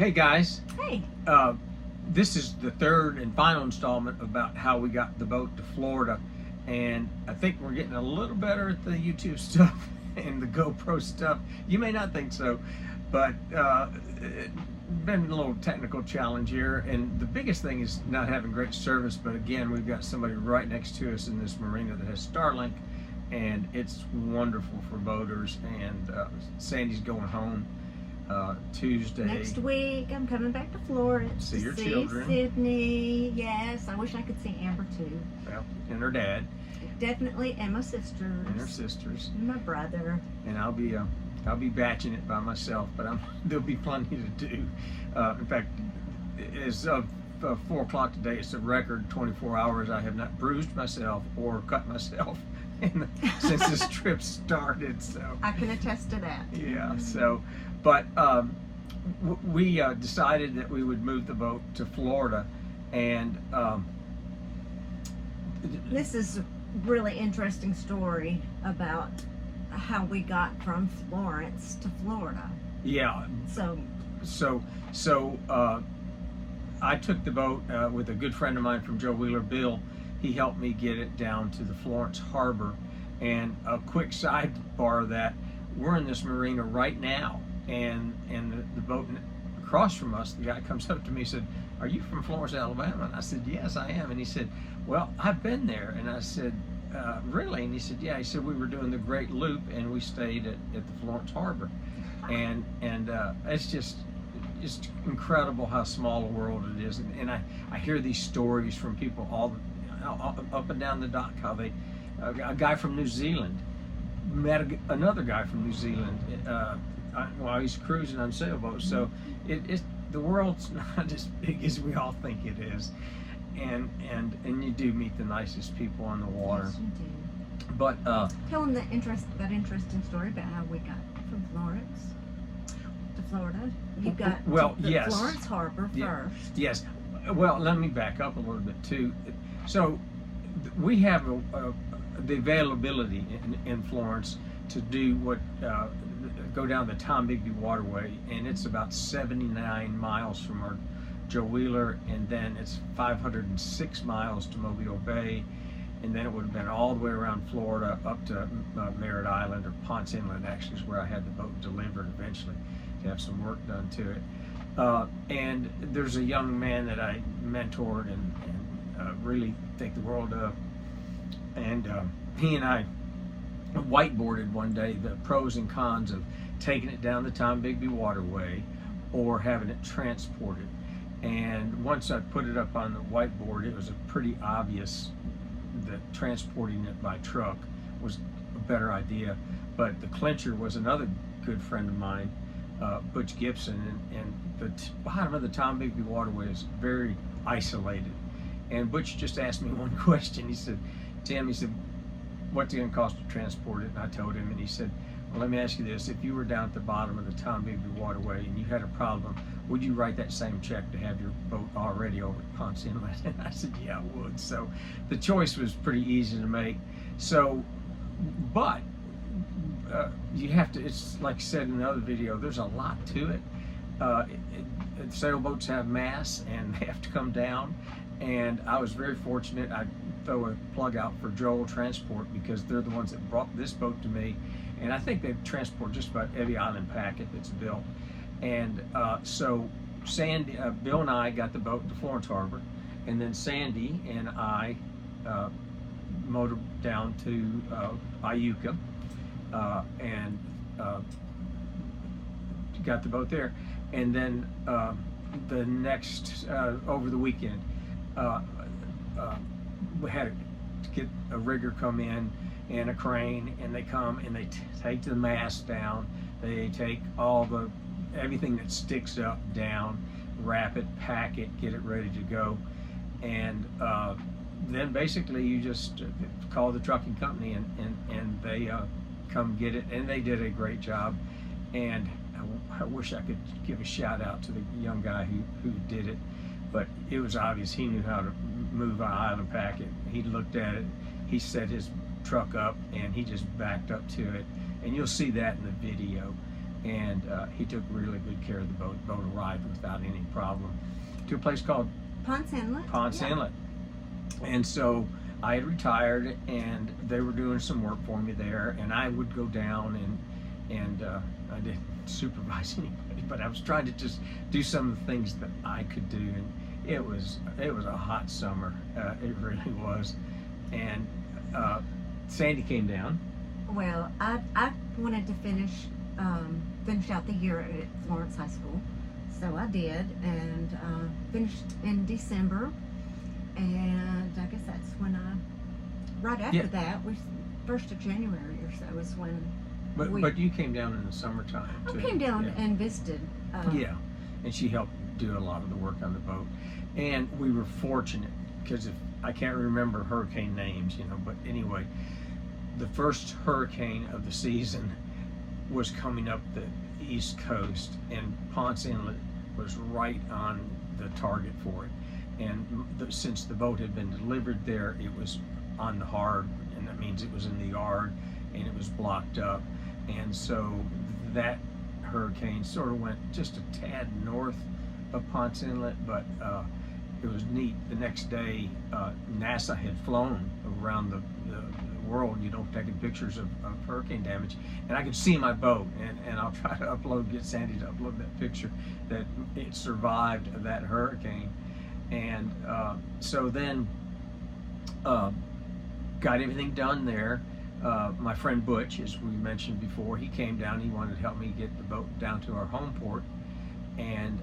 Hey guys, Hey. this is the third and final installment about how we got the boat to Florida, and I think we're getting a little better at the YouTube stuff and the GoPro stuff. You may not think so, but it's been a little technical challenge here, and the biggest thing is not having great service. But again, we've got somebody right next to us in this marina that has Starlink, and it's wonderful for boaters. And Sandy's going home Tuesday. Next week, I'm coming back to Florida See to your see children. Sydney. Yes, I wish I could see Amber too. Well, and her dad Definitely, and my sisters. and her sisters, And my brother. and I'll be batching it by myself, but there'll be plenty to do. In fact, as of 4 o'clock today, it's a record 24 hours. I have not bruised myself or cut myself since this trip started. So I can attest to that. yeah. So, but we decided that we would move the boat to Florida, and This is a really interesting story about how we got from Florence to Florida. yeah. So, I took the boat with a good friend of mine from Joe Wheeler, Bill. He helped me get it down to the Florence Harbor. And a quick sidebar of that, we're in this marina right now, and the boat across from us, the guy comes up to me and said, "Are you from Florence, Alabama?" And I said, "Yes, I am." And he said, "Well, I've been there." And I said, "Really?" And he said, "Yeah." He said, "We were doing the Great Loop, and we stayed at the Florence Harbor." And it's just incredible how small a world it is. And I hear these stories from people all up and down the dock, how they, a guy from New Zealand met another guy from New Zealand while he's cruising on sailboats. So the world's not as big as we all think it is, and you do meet the nicest people on the water. yes, you do. But Tell them that interesting story about how we got from Florence to Florida. You got well, to the yes. Florence Harbor Yeah. first. Yes. Well, let me back up a little bit too. So we have the availability in Florence to do what go down the Tom Bigby Waterway, and it's about 79 miles from our Joe Wheeler, and then it's 506 miles to Mobile Bay, and then it would have been all the way around Florida up to Merritt Island, or Ponce Inlet actually is where I had the boat delivered eventually to have some work done to it. And there's a young man that I mentored and really think the world of, and he and I whiteboarded one day the pros and cons of taking it down the Tom Bigby Waterway or having it transported. And once I put it up on the whiteboard, it was pretty obvious that transporting it by truck was a better idea. But the clincher was another good friend of mine, Butch Gibson, and the bottom of the Tom Bigby Waterway is very isolated. And Butch just asked me one question. He said, "Tim," he said, "what's it going to cost to transport it?" And I told him, and he said, "Well, let me ask you this. If you were down at the bottom of the Tom Bigby Waterway and you had a problem, would you write that same check to have your boat already over at Ponce Inlet?" And I said, "Yeah, I would." So the choice was pretty easy to make. So, but you have to, it's like I said in the other video, there's a lot to it. Sailboats have masts and they have to come down. And I was very fortunate. I throw a plug out for Joel Transport because they're the ones that brought this boat to me. And I think they transport just about every island packet that's built. And so Sandy, Bill and I got the boat to Florence Harbor. And then Sandy and I motored down to Iuka and got the boat there. And then the next, over the weekend, we had to get a rigger come in and a crane, and they come and they take the mast down. They take everything that sticks up down, wrap it, pack it, get it ready to go, and then basically you just call the trucking company and they come get it, and they did a great job. And I wish I could give a shout out to the young guy who did it, but it was obvious he knew how to move an island packet. He looked at it, he set his truck up, and he just backed up to it, and you'll see that in the video. And he took really good care of the boat. The boat arrived without without any problem to a place called Ponce Inlet. Ponce Yeah. Inlet. And so I had retired, and they were doing some work for me there, and I would go down and I didn't supervise anybody, but I was trying to just do some of the things that I could do, and it was a hot summer. It really was. And Sandy came down. Well, I wanted to finish out the year at Florence High School, so I did, and finished in December. And I guess that's when right after Yeah. that, 1st of January or so is when But you came down in the summertime I too. came down Yeah. and visited. Yeah, and she helped do a lot of the work on the boat, and we were fortunate because if I can't remember hurricane names, but anyway, the first hurricane of the season was coming up the East Coast, and Ponce Inlet was right on the target for it. And since the boat had been delivered there, it was on the hard, and that means it was in the yard, and it was blocked up. And so that hurricane sort of went just a tad north of Ponce Inlet, but it was neat. The next day, NASA had flown around the world, taking pictures of hurricane damage, and I could see my boat, and I'll try to get Sandy to upload that picture that it survived that hurricane. And so then got everything done there. My friend Butch, as we mentioned before, he came down. He wanted to help me get the boat down to our home port, and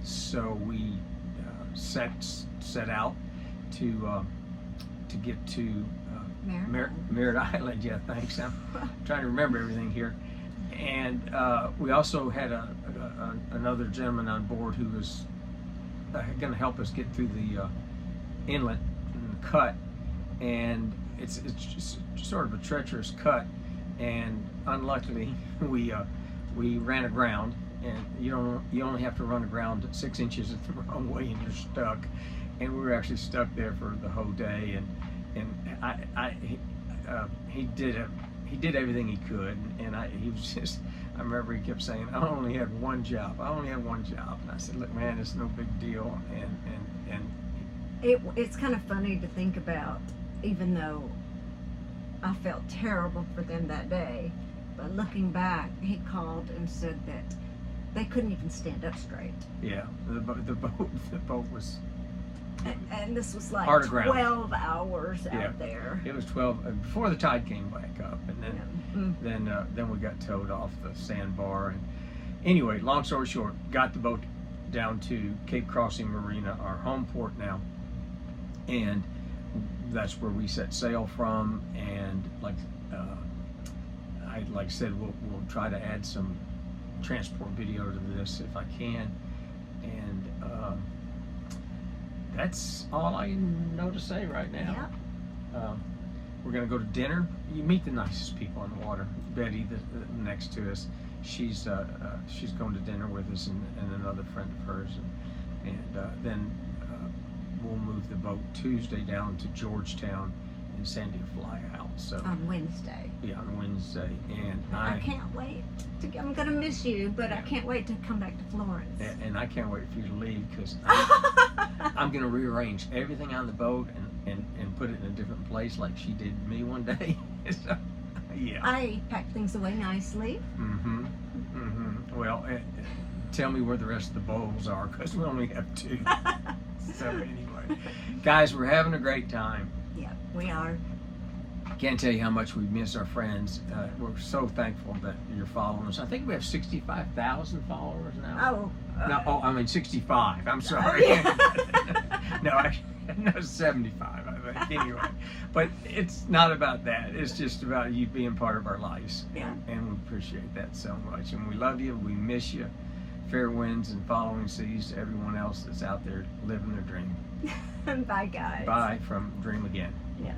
so we set out to get to Merritt Island. Yeah, thanks. I'm trying to remember everything here. And we also had another gentleman on board who was going to help us get through the inlet and the cut, and it's just sort of a treacherous cut, and unluckily we ran aground, and you only have to run aground 6 inches the wrong way and you're stuck, and we were actually stuck there for the whole day, and he did everything he could, and he was just, I remember he kept saying, I only had one job, and I said, look man, it's no big deal, and it's kind of funny to think about, even though I felt terrible for them that day, but looking back, he called and said that they couldn't even stand up straight. yeah, the boat was And this was like hard aground. 12 hours out there. It was 12 before the tide came back up, and then Mm. then we got towed off the sandbar. And anyway, long story short, got the boat down to Cape Crossing Marina, our home port now, and that's where we set sail from. And like I said, we'll try to add some transport video to this if I can, and that's all I know to say right now. Yeah. We're gonna go to dinner. You meet the nicest people on the water. Betty, the next to us, she's going to dinner with us, and another friend of hers, and then we'll move the boat Tuesday down to Georgetown, and Sandy will fly out. So On Wednesday. yeah, on Wednesday, and I can't wait. I'm going to miss you, but I can't wait to come back to Florence. and I can't wait for you to leave, because I'm going to rearrange everything on the boat and put it in a different place like she did me one day. So, yeah. I packed things away nicely. Well, tell me where the rest of the bowls are, because we only have 2. So anyway, guys, we're having a great time. Yeah, we are. Can't tell you how much we miss our friends. We're so thankful that you're following us. I think we have 65,000 followers now. I mean 65. I'm sorry. No, actually, no, 75. I think anyway. But it's not about that. It's just about you being part of our lives. Yeah. And we appreciate that so much. And we love you. We miss you. Fair winds and following seas to everyone else that's out there living their dream. Bye, guys. Bye from Dream Again. Yeah.